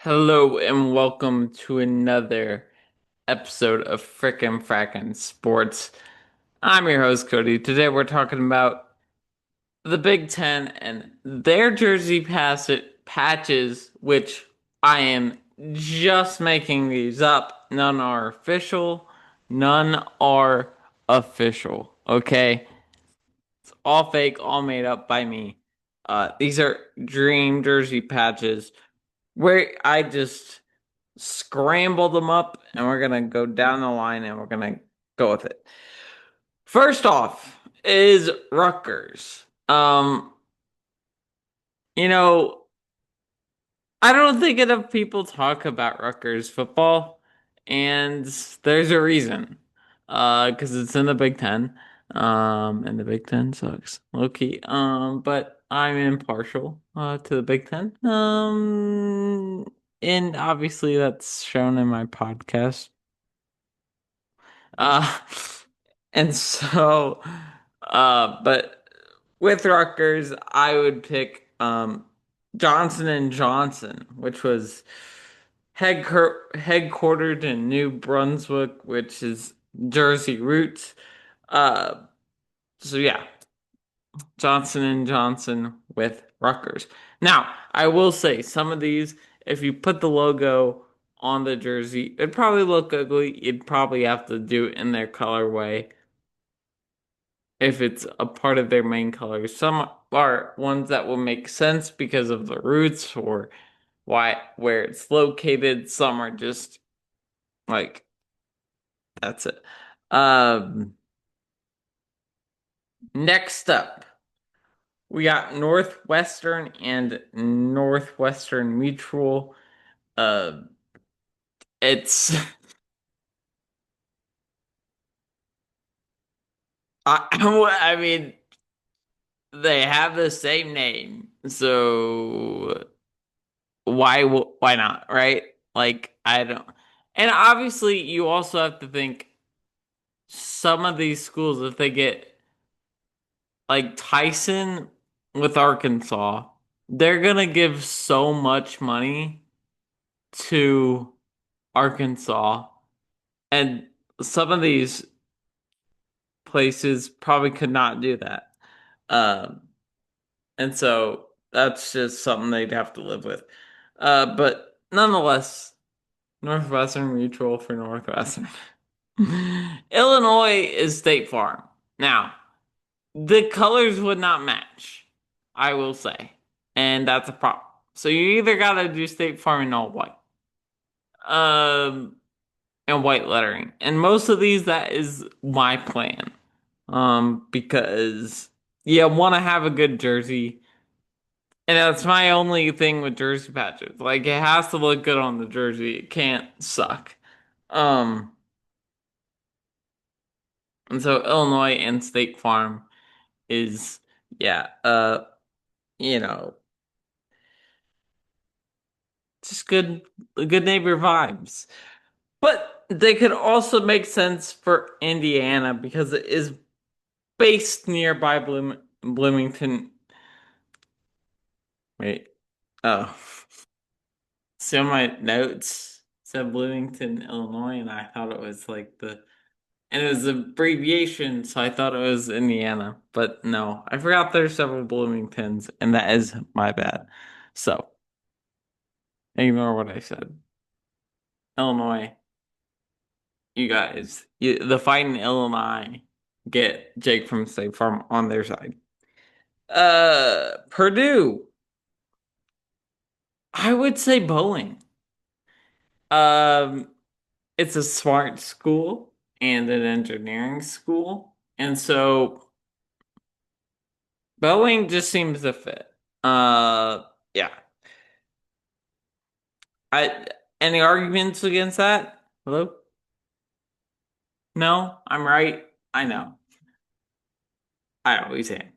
Hello and welcome to another episode of Frackin Sports. I'm your host, Cody. Today we're talking about the Big Ten and their patches, which I am just making these up. None are official. None are official. Okay? It's all fake, all made up by me. These are dream jersey patches where I just scramble them up and we're gonna go down the line and we're gonna go with it. First off is Rutgers. You know, I don't think enough people talk about Rutgers football, and there's a reason. Because it's in the Big Ten. And the Big Ten sucks, low key. But I'm impartial to the Big Ten. And obviously that's shown in my podcast. Uh, and so, but with Rutgers, I would pick Johnson and Johnson, which was headquartered in New Brunswick, which is Jersey roots. Uh, so yeah, Johnson and Johnson with Rutgers. Now, I will say some of these, if you put the logo on the jersey, it'd probably look ugly. You'd probably have to do it in their colorway if it's a part of their main colors. Some are ones that will make sense because of the roots or where it's located. Some are just like that's it. Um, Next up, we got Northwestern and Northwestern Mutual. Uh, it's I mean they have the same name, so why not, right? Like I don't. And obviously you also have to think some of these schools if they get like Tyson with Arkansas, they're gonna give so much money to Arkansas, and some of these places probably could not do that. Um, and so that's just something they'd have to live with. But nonetheless, Northwestern Mutual for Northwestern. Illinois is State Farm. Now, the colors would not match, I will say. And that's a problem. So you either gotta do State Farm in all white. Um and white lettering. And most of these that is my plan. Because you wanna have a good jersey. And that's my only thing with jersey patches. Like it has to look good on the jersey. It can't suck. Um and so Illinois and State Farm is yeah, you know, just good neighbor vibes. But they could also make sense for Indiana because it is based nearby Bloomington. Wait, oh, so my notes said Bloomington, Illinois, and I thought it was like and it was abbreviation, so I thought it was Indiana. But no, I forgot there's several Bloomingtons, and that is my bad. So ignore what I said. Illinois, the fighting Illinois get Jake from State Farm on their side. Purdue, I would say Boeing. Um, it's a smart school and an engineering school, and so Boeing just seems to fit. Yeah. I Any arguments against that? Hello? No, I'm right. I know. I always am.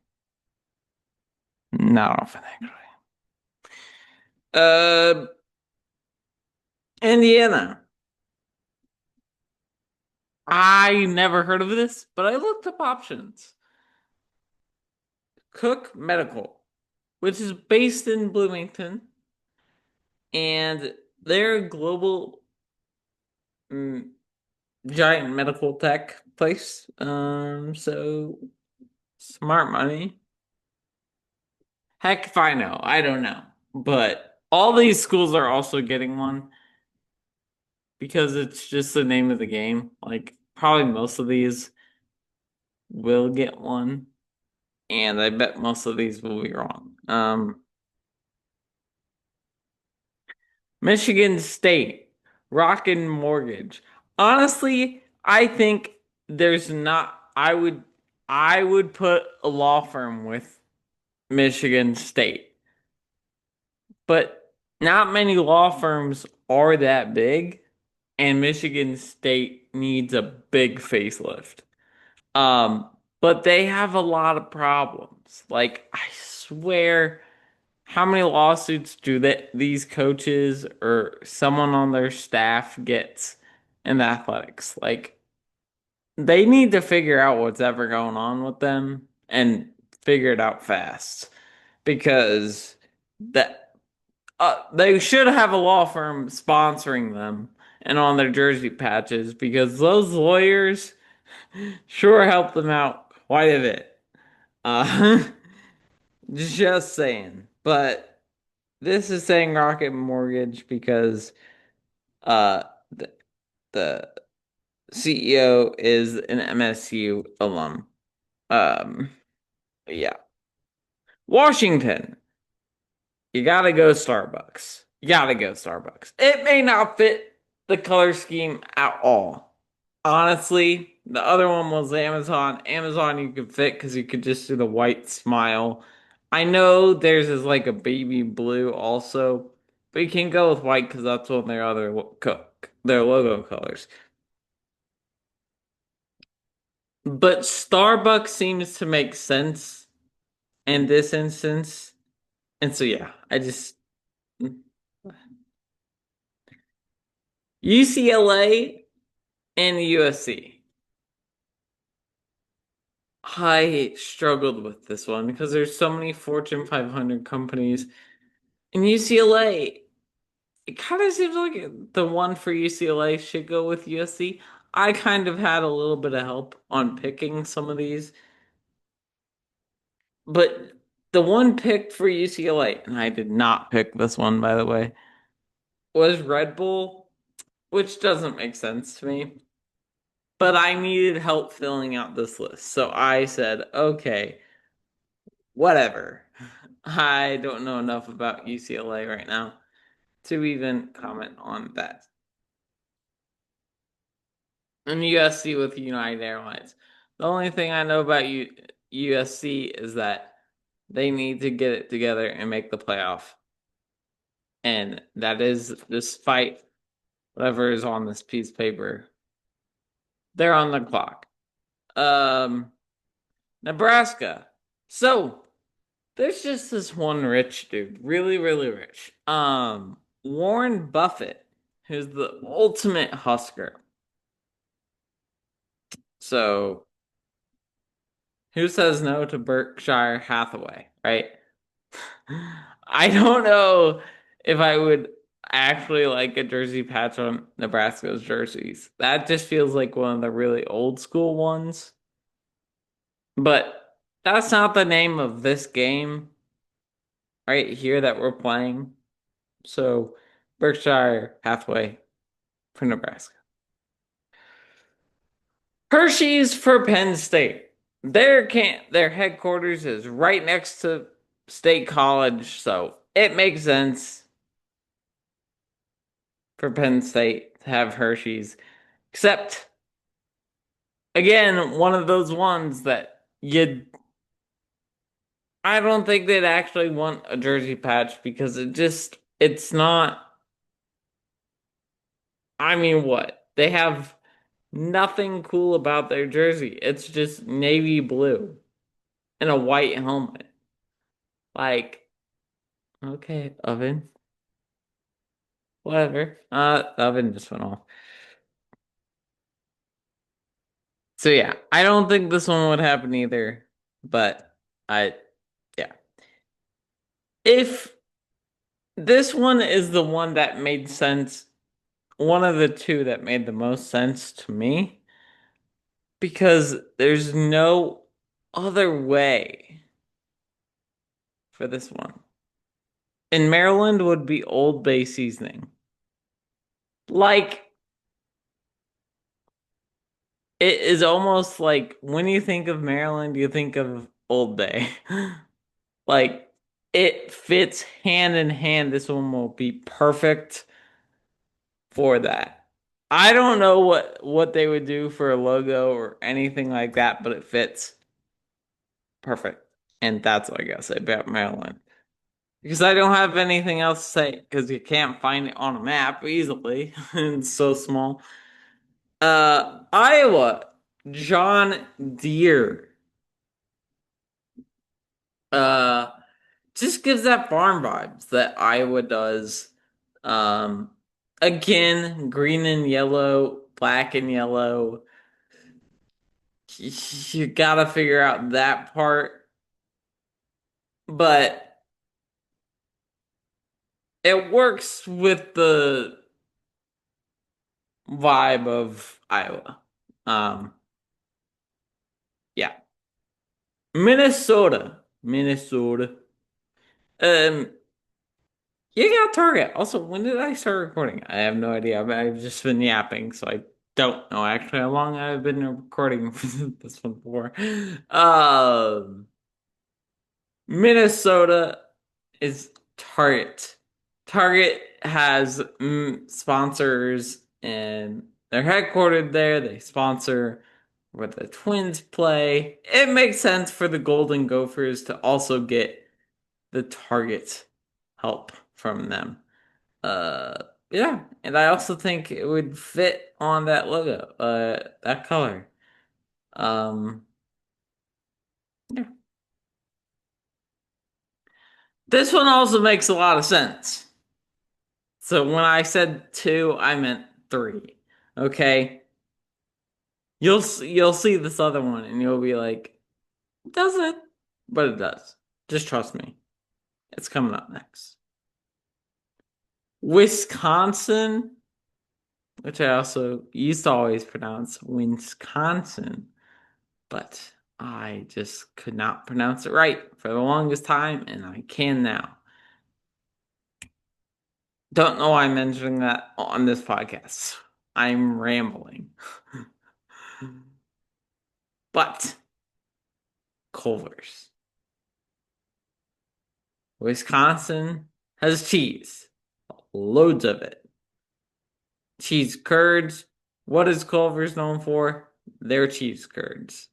Not often, actually. Uh, Indiana. I never heard of this, but I looked up options. Cook Medical, which is based in Bloomington, and they're a global mm, giant medical tech place. So smart money. Heck if I know. I don't know. But all these schools are also getting one because it's just the name of the game. Like probably most of these will get one, and I bet most of these will be wrong. Michigan State, Rockin' Mortgage. Honestly, I think there's not. I would put a law firm with Michigan State, but not many law firms are that big, and Michigan State needs a big facelift. Um, but they have a lot of problems. Like I swear. How many lawsuits do these coaches or someone on their staff gets in the athletics? Like they need to figure out what's ever going on with them and figure it out fast because that they should have a law firm sponsoring them and on their jersey patches because those lawyers sure help them out quite a bit. Uh, just saying, but. This is saying Rocket Mortgage because uh the, the CEO is an MSU alum. Um yeah. Washington, you gotta go Starbucks. You gotta go Starbucks. It may not fit the color scheme at all. Honestly, the other one was Amazon. Amazon you could fit because you could just do the white smile. I know theirs is like a baby blue also, but you can go with white because that's one of their other their logo colors. But Starbucks seems to make sense in this instance. And so yeah, I just UCLA and USC. I struggled with this one because there's so many Fortune 500 companies. In UCLA, it kind of seems like the one for UCLA should go with USC. I kind of had a little bit of help on picking some of these, but the one picked for UCLA, and I did not pick this one, by the way, was Red Bull, which doesn't make sense to me. But I needed help filling out this list. So I said, okay, whatever. I don't know enough about UCLA right now to even comment on that. And USC with United Airlines. The only thing I know about USC is that they need to get it together and make the playoff. And that is despite whatever is on this piece of paper. They're on the clock. Um, Nebraska. So there's just this one rich dude, really, really rich. Warren Buffett, who's the ultimate Husker. So who says no to Berkshire Hathaway, right? I don't know if I would actually like a jersey patch on Nebraska's jerseys. That just feels like one of the really old school ones. But that's not the name of this game right here that we're playing. So Berkshire Hathaway for Nebraska. Hershey's for Penn State. Their headquarters is right next to State College, so it makes sense for Penn State to have Hershey's. Except again, one of those ones that you I don't think they'd actually want a jersey patch because it's not I mean what? They have nothing cool about their jersey. It's just navy blue and a white helmet. Like, okay, oven. Whatever. Oven just went off. So yeah, I don't think this one would happen either. But I yeah. If This one is the one that made sense. One of the two that made the most sense to me because there's no other way for this one. In Maryland would be Old Bay seasoning. Like it is almost like when you think of Maryland, you think of Old Bay. Like it fits hand in hand. This one will be perfect for that. I don't know what they would do for a logo or anything like that, but it fits perfect. And that's what I gotta say about Maryland. Because I don't have anything else to say because you can't find it on a map easily. It's so small. Iowa, John Deere. Uh, just gives that farm vibes that Iowa does. Um, again, green and yellow, black and yellow. You gotta figure out that part, but it works with the vibe of Iowa. Um, yeah. Minnesota. Um, you got Target. Also, when did I start recording? I have no idea. I've just been yapping, so I don't know actually how long I've been recording this one for. Minnesota is Target. Target has sponsors and they're headquartered there. They sponsor where the Twins play. It makes sense for the Golden Gophers to also get the Target help from them. Yeah, and I also think it would fit on that logo, that color. Um, yeah. This one also makes a lot of sense. So when I said two, I meant three. Okay? You'll see this other one and you'll be like, does it? But it does. Just trust me. It's coming up next. Wisconsin, which I also used to always pronounce Wisconsin, but I just could not pronounce it right for the longest time, and I can now. Don't know why I'm mentioning that on this podcast. I'm rambling. But Culver's. Wisconsin has cheese. Loads of it. Cheese curds. What is Culver's known for? Their cheese curds.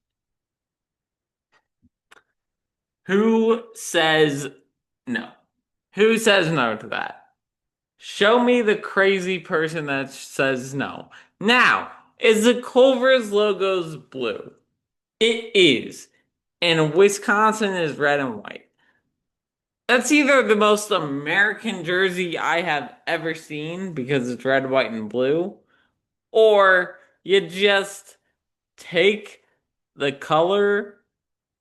Who says no? Who says no to that? Show me the crazy person that says no. Now, is the Culver's logos blue? It is. And Wisconsin is red and white. That's either the most American jersey I have ever seen because it's red, white, and blue, or you just take the color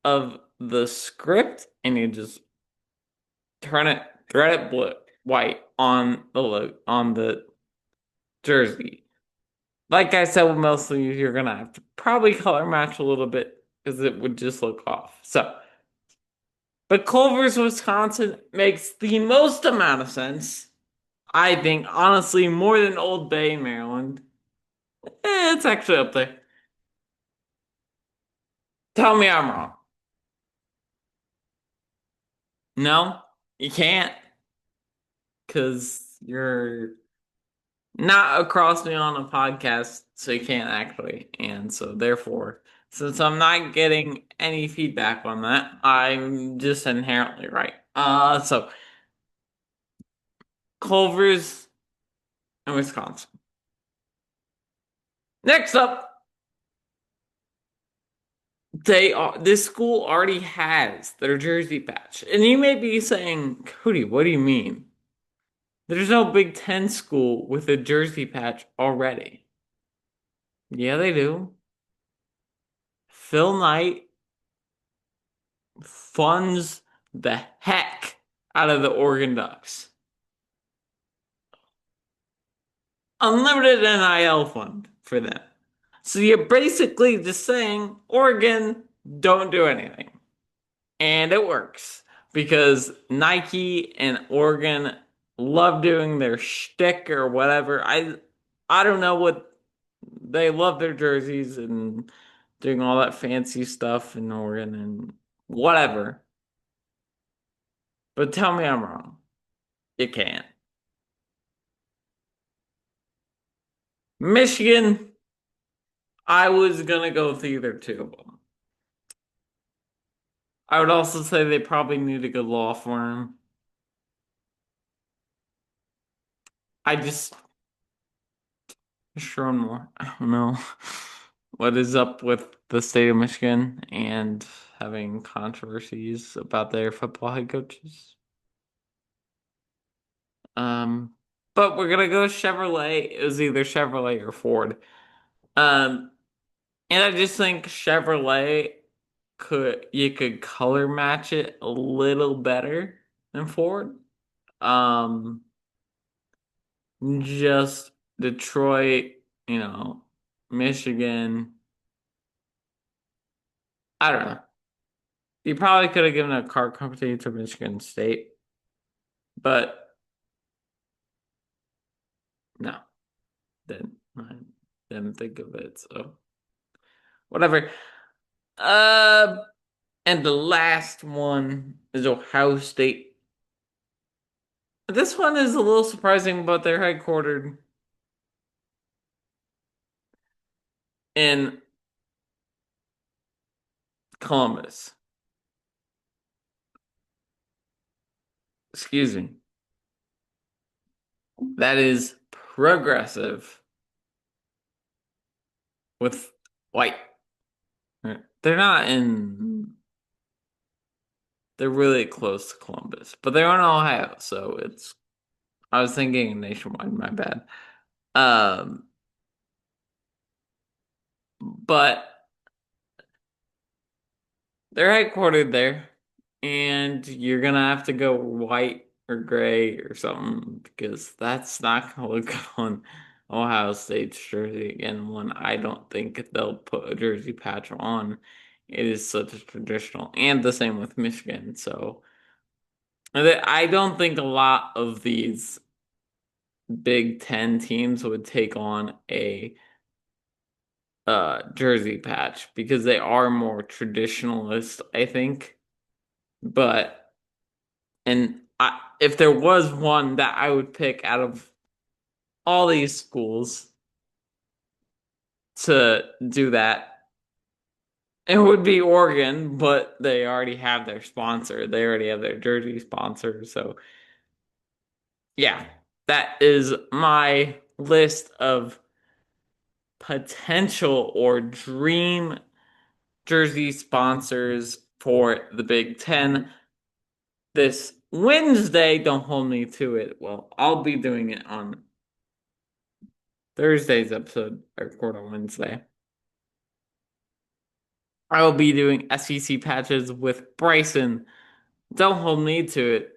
of the script and you just thread it blue, white on on the jersey. Like I said, with most of these, you're gonna have to probably color match a little bit because it would just look off. So, but Culver's, Wisconsin makes the most amount of sense. I think, honestly, more than Old Bay, Maryland. It's actually up there. Tell me I'm wrong. No, you can't, because you're not across me on a podcast, so you can't actually. And so, therefore, since I'm not getting any feedback on that, I'm just inherently right. So Culver's in Wisconsin. Next up, this school already has their jersey patch. And you may be saying, Cody, what do you mean? There's no Big Ten school with a jersey patch already. Yeah, they do. Phil Knight funds the heck out of the Oregon Ducks. unlimited NIL fund for them. So you're basically just saying, Oregon, don't do anything. And it works because Nike and Oregon love doing their shtick or whatever. I don't know what they love their jerseys and doing all that fancy stuff in Oregon and whatever. But tell me I'm wrong. You can't. Michigan, I was gonna go with either two of them. I would also say they probably need a good law firm. I just Sharon Moore. I don't know what is up with the state of Michigan and having controversies about their football head coaches. Um, but we're gonna go Chevrolet. It was either Chevrolet or Ford. Um, and I just think Chevrolet you could color match it a little better than Ford. Um, just Detroit, you know, Michigan. I don't know. You probably could have given a car company to Michigan State, but no, I didn't think of it. So whatever. Uh, and the last one is Ohio State. This one is a little surprising, but they're headquartered in Columbus. Excuse me. That is progressive with white. They're not in. They're really close to Columbus, but they're in Ohio, so it's. I was thinking nationwide. My bad. Um, but they're headquartered there, and you're gonna have to go white or gray or something because that's not gonna look good on Ohio State's jersey again. One, I don't think they'll put a jersey patch on. It is such a traditional, and the same with Michigan. So I don't think a lot of these Big Ten teams would take on a jersey patch because they are more traditionalist, I think. But if there was one that I would pick out of all these schools to do that, it would be Oregon, but they already have their sponsor. They already have their jersey sponsor. So yeah, that is my list of potential or dream jersey sponsors for the Big Ten this Wednesday. Don't hold me to it. Well, I'll be doing it on Thursday's episode. I record on Wednesday. I will be doing SEC patches with Bryson. Don't hold me to it.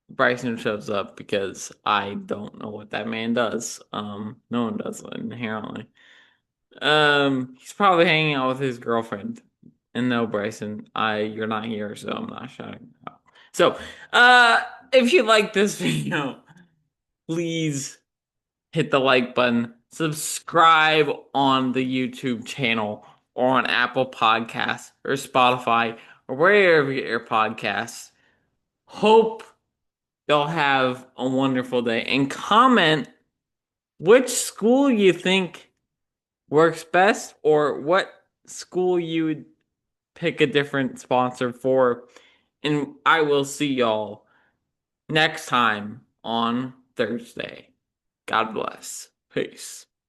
Bryson shows up because I don't know what that man does. No one does inherently. He's probably hanging out with his girlfriend. And no, Bryson, you're not here, so I'm not shouting out. So, if you like this video, please hit the like button, subscribe on the YouTube channel or on Apple Podcasts or Spotify or wherever you get your podcasts. Hope you'll have a wonderful day and comment which school you think works best or what school you would pick a different sponsor for. And I will see y'all next time on Thursday. God bless. Peace.